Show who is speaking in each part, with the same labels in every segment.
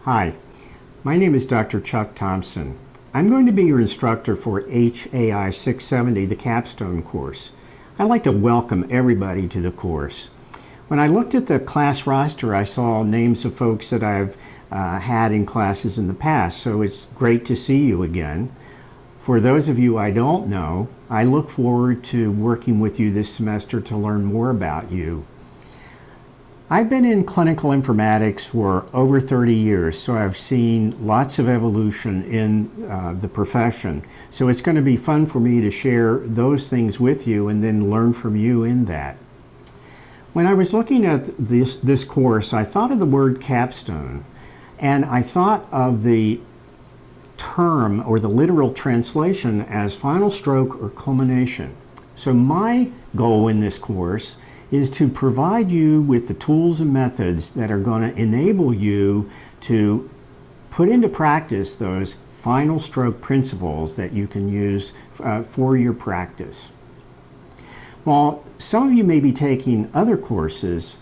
Speaker 1: Hi, my name is Dr. Chuck Thompson. I'm going to be your instructor for HIMS670 the Capstone course. I'd like to welcome everybody to the course. When I looked at the class roster, I saw names of folks that I've had in classes in the past, so it's great to see you again. For those of you I don't know, I look forward to working with you this semester to learn more about you. I've been in clinical informatics for over 30 years, so I've seen lots of evolution in the profession. So it's going to be fun for me to share those things with you and then learn from you in that. When I was looking at this course, I thought of the word capstone, and I thought of the term or the literal translation as final stroke or culmination. So my goal in this course is to provide you with the tools and methods that are going to enable you to put into practice those final stroke principles that you can use for your practice. While some of you may be taking other courses,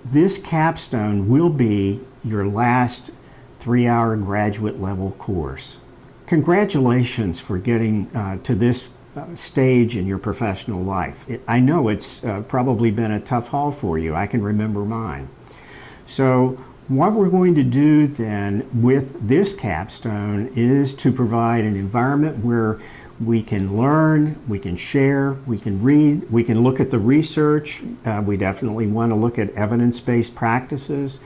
Speaker 1: this capstone will be your last 3-hour graduate level course. Congratulations for getting to this stage in your professional life. I know it's probably been a tough haul for you. I can remember mine. So what we're going to do then with this capstone is to provide an environment where we can learn, we can share, we can read, we can look at the research. We definitely want to look at evidence-based practices.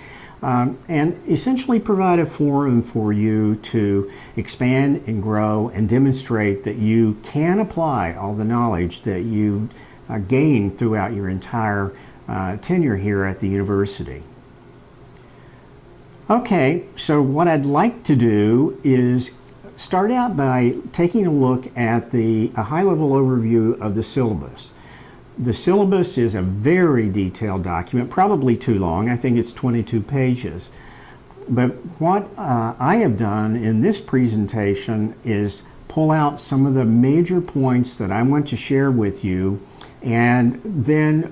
Speaker 1: And essentially provide a forum for you to expand and grow and demonstrate that you can apply all the knowledge that you've gained throughout your entire tenure here at the university. Okay, so what I'd like to do is start out by taking a look at a high-level overview of the syllabus. The syllabus is a very detailed document, probably too long. I think it's 22 pages. But what I have done in this presentation is pull out some of the major points that I want to share with you, and then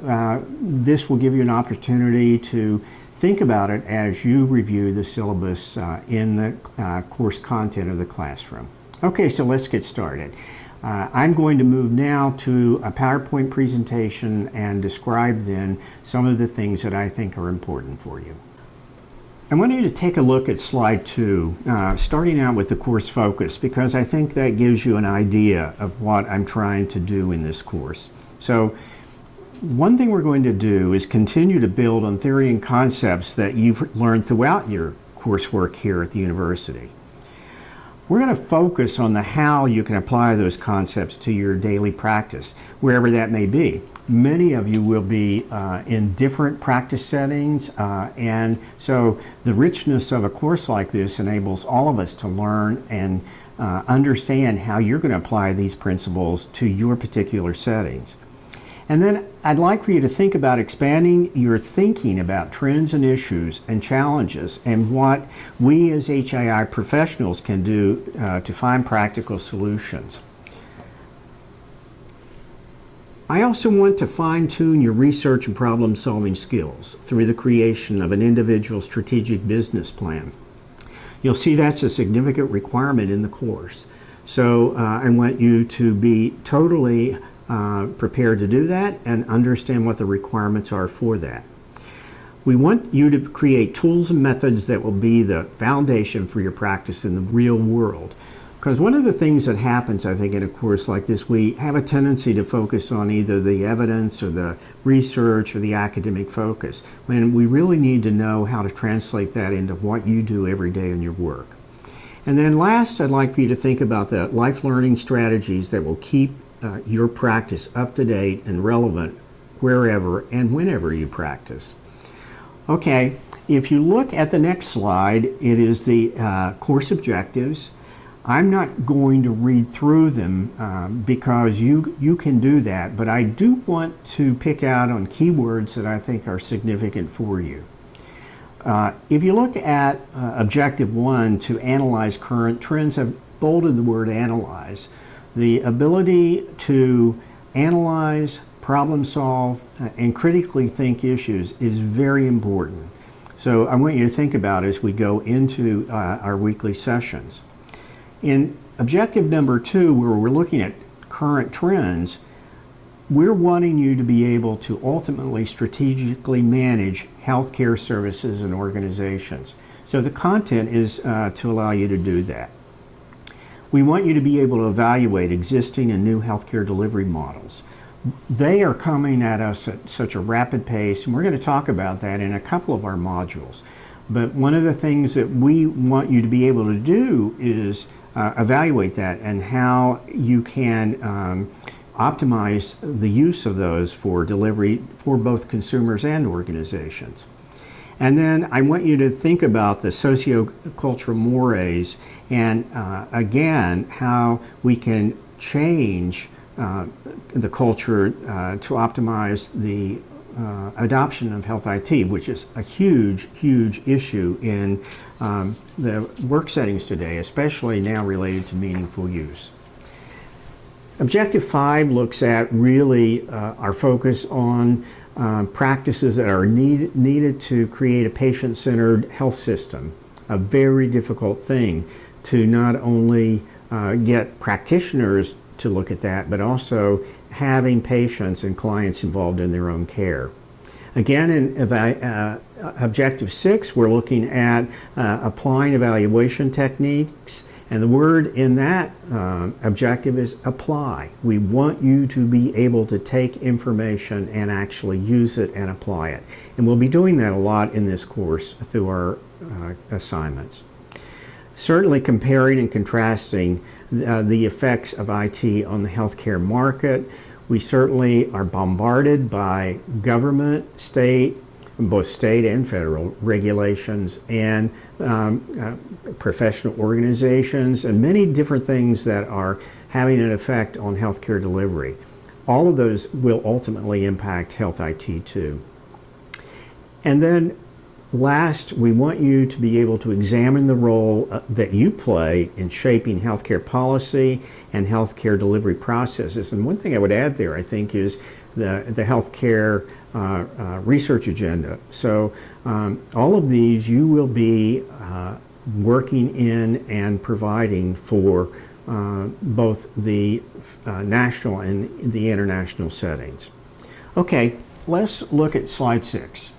Speaker 1: this will give you an opportunity to think about it as you review the syllabus in the course content of the classroom. Okay, so let's get started. I'm going to move now to a PowerPoint presentation and describe then some of the things that I think are important for you. I want you to take a look at slide 2, starting out with the course focus, because I think that gives you an idea of what I'm trying to do in this course. So one thing we're going to do is continue to build on theory and concepts that you've learned throughout your coursework here at the university. We're going to focus on the how you can apply those concepts to your daily practice, wherever that may be. Many of you will be in different practice settings, and so the richness of a course like this enables all of us to learn and understand how you're going to apply these principles to your particular settings. And then I'd like for you to think about expanding your thinking about trends and issues and challenges and what we as HII professionals can do to find practical solutions. I also want to fine-tune your research and problem-solving skills through the creation of an individual strategic business plan. You'll see that's a significant requirement in the course. So I want you to be totally prepared to do that and understand what the requirements are for that. We want you to create tools and methods that will be the foundation for your practice in the real world. Because one of the things that happens, I think, in a course like this, we have a tendency to focus on either the evidence or the research or the academic focus, when we really need to know how to translate that into what you do every day in your work. And then last, I'd like for you to think about the life learning strategies that will keep your practice up to date and relevant wherever and whenever you practice. Okay, if you look at the next slide, it is the course objectives. I'm not going to read through them because you can do that, but I do want to pick out on keywords that I think are significant for you. If you look at objective 1, to analyze current trends, I've bolded the word analyze. The ability to analyze, problem solve, and critically think issues is very important. So I want you to think about as we go into our weekly sessions. In objective number 2, where we're looking at current trends, we're wanting you to be able to ultimately strategically manage healthcare services and organizations. So the content is to allow you to do that. We want you to be able to evaluate existing and new healthcare delivery models. They are coming at us at such a rapid pace, and we're going to talk about that in a couple of our modules. But one of the things that we want you to be able to do is evaluate that and how you can optimize the use of those for delivery for both consumers and organizations. And then I want you to think about the socio-cultural mores and again, how we can change the culture to optimize the adoption of health IT, which is a huge, huge issue in the work settings today, especially now related to meaningful use. Objective 5 looks at really our focus on practices that are needed to create a patient-centered health system, a very difficult thing to not only get practitioners to look at that, but also having patients and clients involved in their own care. Again, in Objective 6, we're looking at applying evaluation techniques, and the word in that objective is apply. We want you to be able to take information and actually use it and apply it. And we'll be doing that a lot in this course through our assignments. Certainly comparing and contrasting the effects of IT on the healthcare market. We certainly are bombarded by government, both state and federal regulations, and professional organizations, and many different things that are having an effect on healthcare delivery. All of those will ultimately impact health IT too. And then last, we want you to be able to examine the role that you play in shaping healthcare policy and healthcare delivery processes. And one thing I would add there, I think, is the healthcare research agenda. So all of these you will be working in and providing for both the national and the international settings. Okay, let's look at slide 6.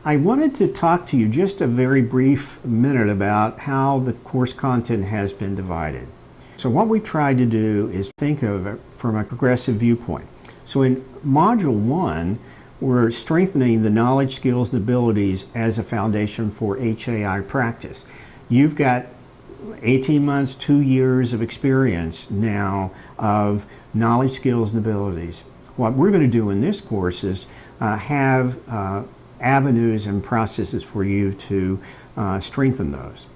Speaker 1: I wanted to talk to you just a very brief minute about how the course content has been divided. So what we've tried to do is think of it from a progressive viewpoint. So in Module 1, we're strengthening the knowledge, skills, and abilities as a foundation for HAI practice. You've got 18 months, 2 years of experience now of knowledge, skills, and abilities. What we're going to do in this course is have avenues and processes for you to strengthen those.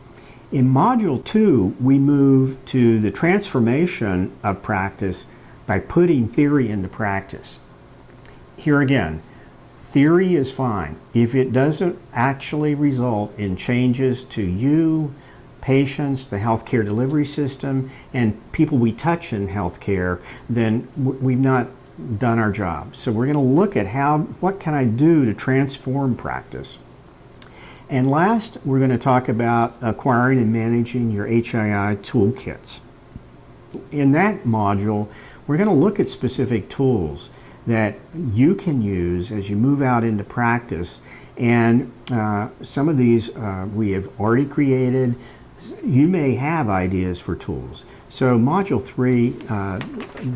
Speaker 1: In Module 2, we move to the transformation of practice by putting theory into practice. Here again, theory is fine. If it doesn't actually result in changes to you, patients, the healthcare delivery system, and people we touch in healthcare, then we've not done our job. So we're going to look at what can I do to transform practice. And last, we're going to talk about acquiring and managing your HII toolkits. In that module, we're going to look at specific tools that you can use as you move out into practice. And some of these we have already created. You may have ideas for tools. So Module 3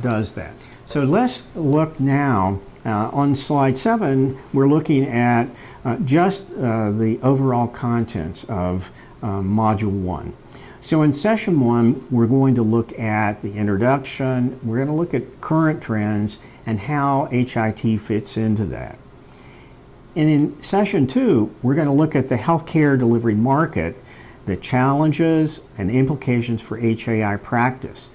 Speaker 1: does that. So let's look now on slide 7. We're looking at just the overall contents of Module 1. So in Session 1, we're going to look at the introduction. We're going to look at current trends and how HIT fits into that. And in Session 2, we're going to look at the healthcare delivery market, the challenges and implications for HAI practice.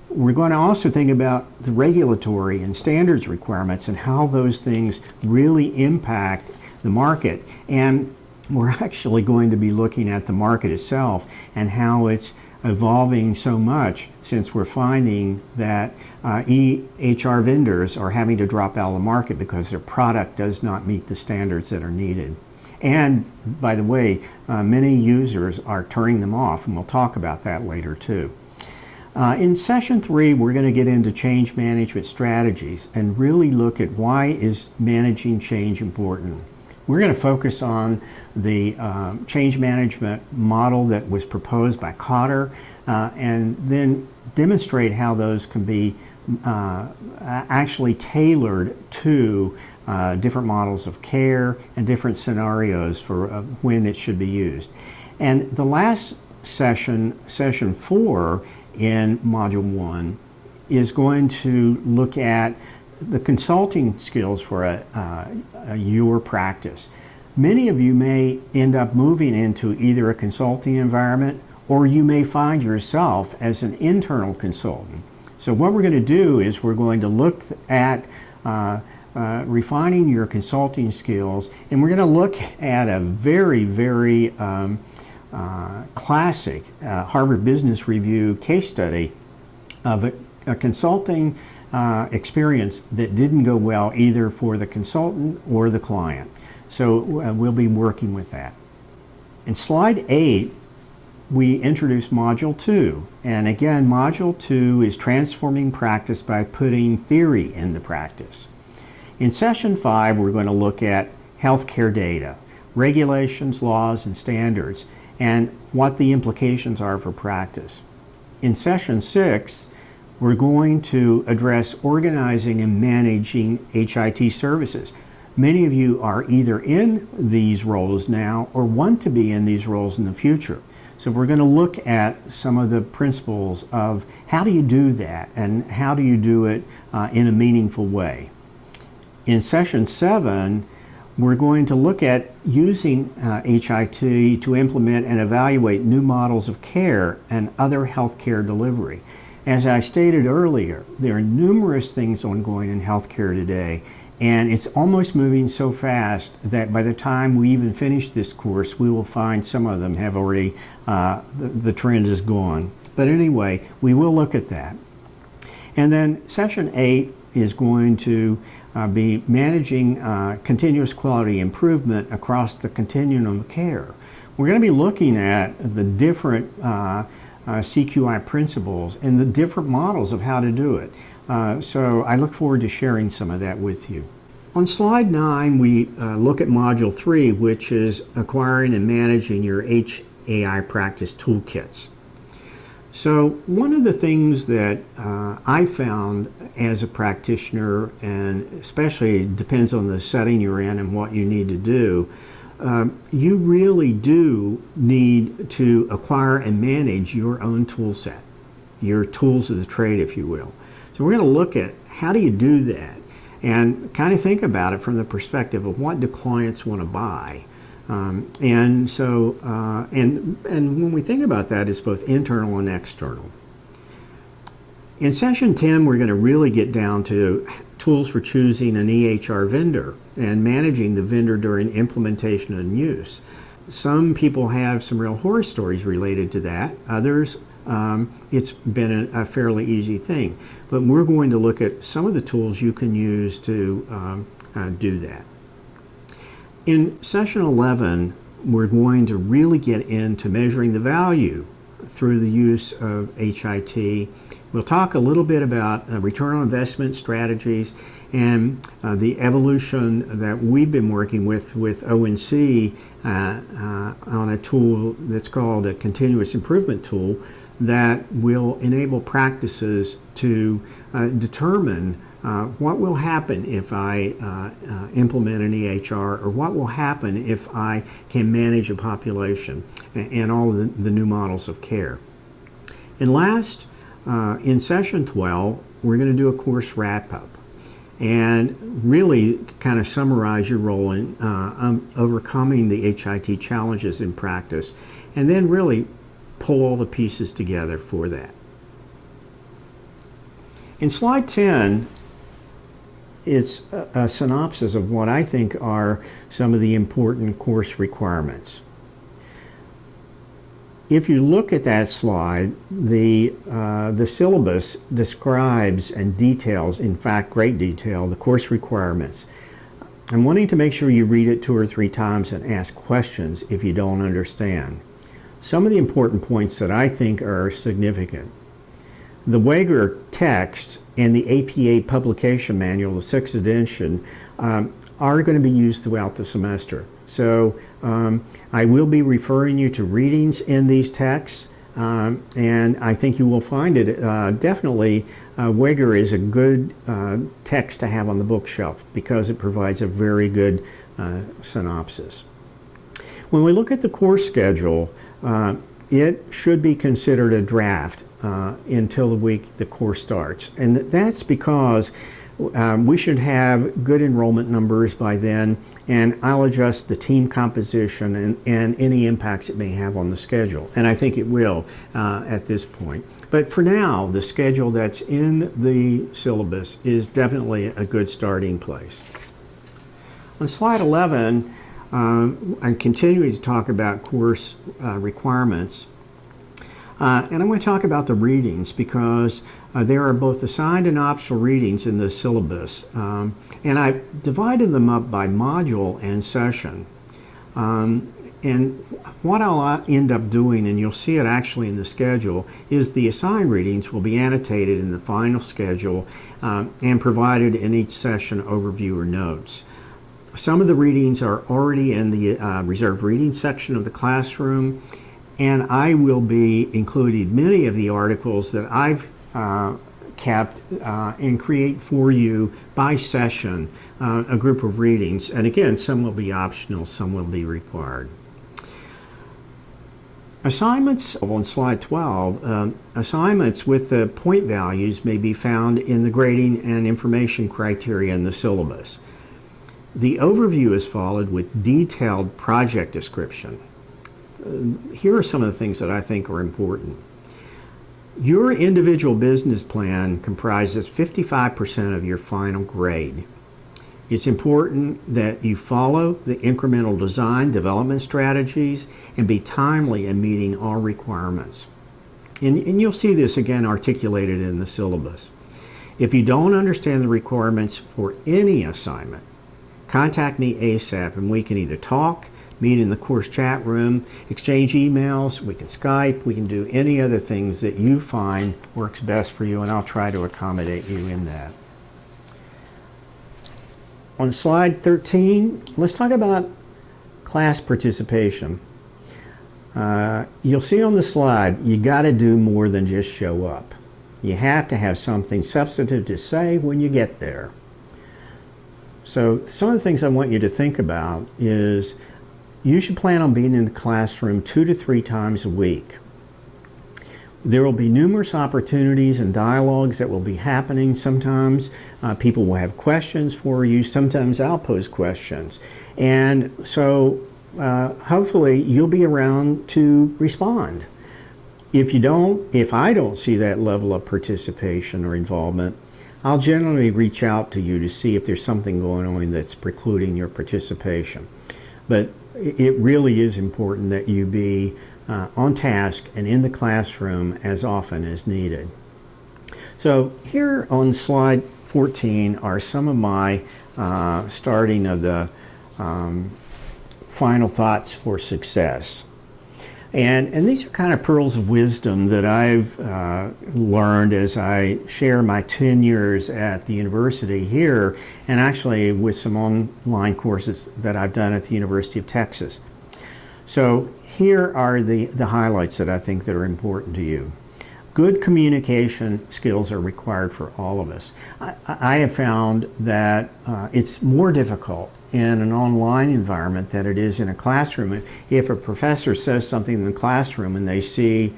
Speaker 1: We're going to also think about the regulatory and standards requirements and how those things really impact the market. And we're actually going to be looking at the market itself and how it's evolving so much, since we're finding that EHR vendors are having to drop out of the market because their product does not meet the standards that are needed. And by the way, many users are turning them off, and we'll talk about that later too. In session 3, we're going to get into change management strategies and really look at why is managing change important. We're going to focus on the change management model that was proposed by Cotter and then demonstrate how those can be actually tailored to different models of care and different scenarios for when it should be used. And the last session, session 4 in Module 1, is going to look at the consulting skills for your practice. Many of you may end up moving into either a consulting environment, or you may find yourself as an internal consultant. So what we're going to do is we're going to look at refining your consulting skills, and we're going to look at a very, very classic Harvard Business Review case study of a consulting experience that didn't go well either for the consultant or the client. So we'll be working with that. In slide 8, we introduce Module 2. And again, Module 2 is transforming practice by putting theory into practice. In session 5, we're going to look at healthcare data, regulations, laws, and standards, and what the implications are for practice. In session 6, we're going to address organizing and managing HIT services. Many of you are either in these roles now or want to be in these roles in the future. So we're going to look at some of the principles of how do you do that and how do you do it in a meaningful way. In session 7, we're going to look at using HIT to implement and evaluate new models of care and other healthcare delivery. As I stated earlier, there are numerous things ongoing in healthcare today, and it's almost moving so fast that by the time we even finish this course, we will find some of them have already, the trend is gone. But anyway, we will look at that. And then session 8 is going to be managing continuous quality improvement across the continuum of care. We're going to be looking at the different CQI principles and the different models of how to do it. So I look forward to sharing some of that with you. On slide 9, we look at Module 3, which is acquiring and managing your HAI practice toolkits. So one of the things that I found as a practitioner, and especially depends on the setting you're in and what you need to do, you really do need to acquire and manage your own tool set, your tools of the trade, if you will. So we're going to look at how do you do that and kind of think about it from the perspective of what do clients want to buy. And when we think about that, it's both internal and external. In session 10, we're going to really get down to tools for choosing an EHR vendor and managing the vendor during implementation and use. Some people have some real horror stories related to that. Others, it's been a fairly easy thing. But we're going to look at some of the tools you can use to do that. In session 11, we're going to really get into measuring the value through the use of HIT. We'll talk a little bit about return on investment strategies and the evolution that we've been working with ONC on a tool that's called a continuous improvement tool that will enable practices to determine what will happen if I implement an EHR, or what will happen if I can manage a population and all the new models of care. And last, in session 12, we're going to do a course wrap-up and really kind of summarize your role in overcoming the HIT challenges in practice, and then really pull all the pieces together for that. In slide 10, it's a synopsis of what I think are some of the important course requirements. If you look at that slide, the syllabus describes and details, in fact, great detail, the course requirements. I'm wanting to make sure you read it 2 or 3 times and ask questions if you don't understand. Some of the important points that I think are significant. The Wager text and the APA publication manual, the 6th edition, are going to be used throughout the semester. So I will be referring you to readings in these texts, and I think you will find it definitely. Wager is a good text to have on the bookshelf because it provides a very good synopsis. When we look at the course schedule, it should be considered a draft until the week the course starts. And that's because we should have good enrollment numbers by then, and I'll adjust the team composition and any impacts it may have on the schedule. And I think it will at this point. But for now, the schedule that's in the syllabus is definitely a good starting place. On slide 11, I'm continuing to talk about course requirements. And I'm going to talk about the readings because there are both assigned and optional readings in the syllabus. And I've divided them up by module and session. And what I'll end up doing, and you'll see it actually in the schedule, is the assigned readings will be annotated in the final schedule and provided in each session overview or notes. Some of the readings are already in the reserved reading section of the classroom, and I will be including many of the articles that I've kept and create for you by session a group of readings. And again, some will be optional, some will be required. Assignments on slide 12, assignments with the point values may be found in the grading and information criteria in the syllabus. The overview is followed with detailed project description. Here are some of the things that I think are important. Your individual business plan comprises 55% of your final grade. It's important that you follow the incremental design development strategies and be timely in meeting all requirements. And you'll see this again articulated in the syllabus. If you don't understand the requirements for any assignment, contact me ASAP and we can either talk, meet in the course chat room, exchange emails, we can Skype, we can do any other things that you find works best for you, and I'll try to accommodate you in that. On slide 13, let's talk about class participation. You'll see on the slide, you got to do more than just show up. You have to have something substantive to say when you get there. So some of the things I want you to think about is you should plan on being in the classroom 2 to 3 times a week. There will be numerous opportunities and dialogues that will be happening. Sometimes people will have questions for you. Sometimes I'll pose questions. And so hopefully you'll be around to respond. If I don't see that level of participation or involvement, I'll generally reach out to you to see if there's something going on that's precluding your participation. But it really is important that you be on task and in the classroom as often as needed. So here on slide 14 are some of my starting of the final thoughts for success. And these are kind of pearls of wisdom that I've learned as I share my 10 years at the university here, and actually with some online courses that I've done at the University of Texas. So here are the highlights that I think that are important to you. Good communication skills are required for all of us. I have found that it's more difficult in an online environment than it is in a classroom. If a professor says something in the classroom and they see,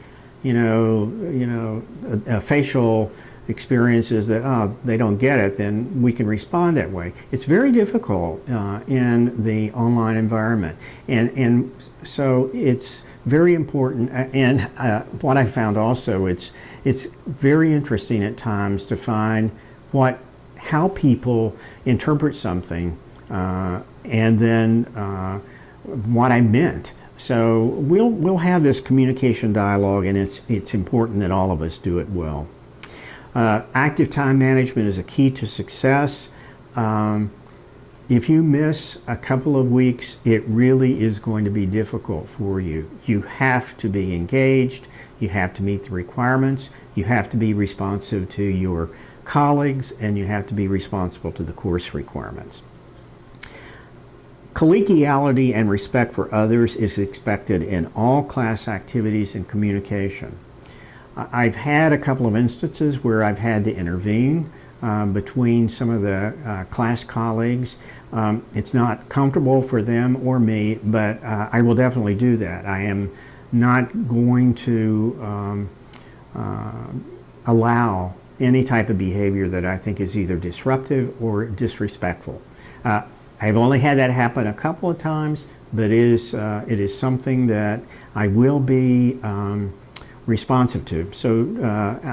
Speaker 1: facial experiences that they don't get it, then we can respond that way. It's very difficult in the online environment, and so it's very important. And what I found also, it's very interesting at times to find how people interpret something. And then what I meant. So we'll have this communication dialogue, and it's important that all of us do it well. Active time management is a key to success. If you miss a couple of weeks, it really is going to be difficult for you. You have to be engaged, you have to meet the requirements, you have to be responsive to your colleagues, and you have to be responsible to the course requirements. Collegiality and respect for others is expected in all class activities and communication. I've had a couple of instances where I've had to intervene between some of the class colleagues. It's not comfortable for them or me, but I will definitely do that. I am not going to allow any type of behavior that I think is either disruptive or disrespectful. I've only had that happen a couple of times, but it is something that I will be responsive to. So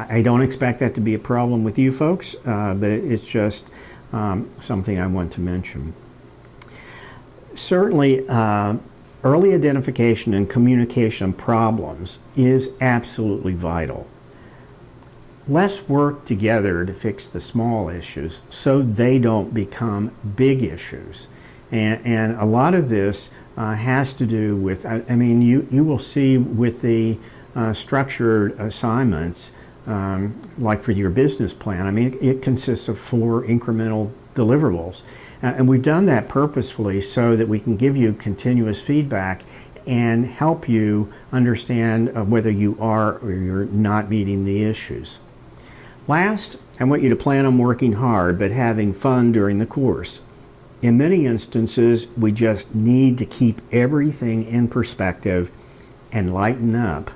Speaker 1: I don't expect that to be a problem with you folks, but it's just something I want to mention. Certainly, early identification and communication problems is absolutely vital. Let's work together to fix the small issues so they don't become big issues. And a lot of this has to do with, I mean, you will see with the structured assignments, like for your business plan, I mean, it consists of 4 incremental deliverables. And we've done that purposefully so that we can give you continuous feedback and help you understand whether you are or you're not meeting the issues. Last, I want you to plan on working hard but having fun during the course. In many instances, we just need to keep everything in perspective and lighten up,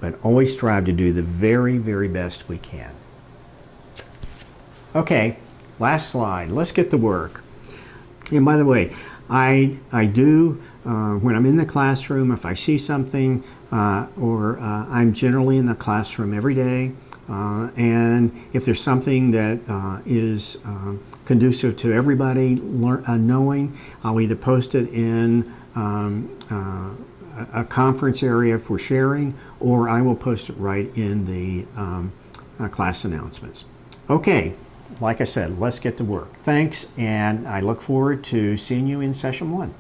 Speaker 1: but always strive to do the very, very best we can. Okay, last slide. Let's get to work. And by the way, I do, when I'm in the classroom, if I see something, or I'm generally in the classroom every day, and if there's something that is conducive to everybody knowing, I'll either post it in a conference area for sharing, or I will post it right in the class announcements. Okay, like I said, let's get to work. Thanks, and I look forward to seeing you in session 1.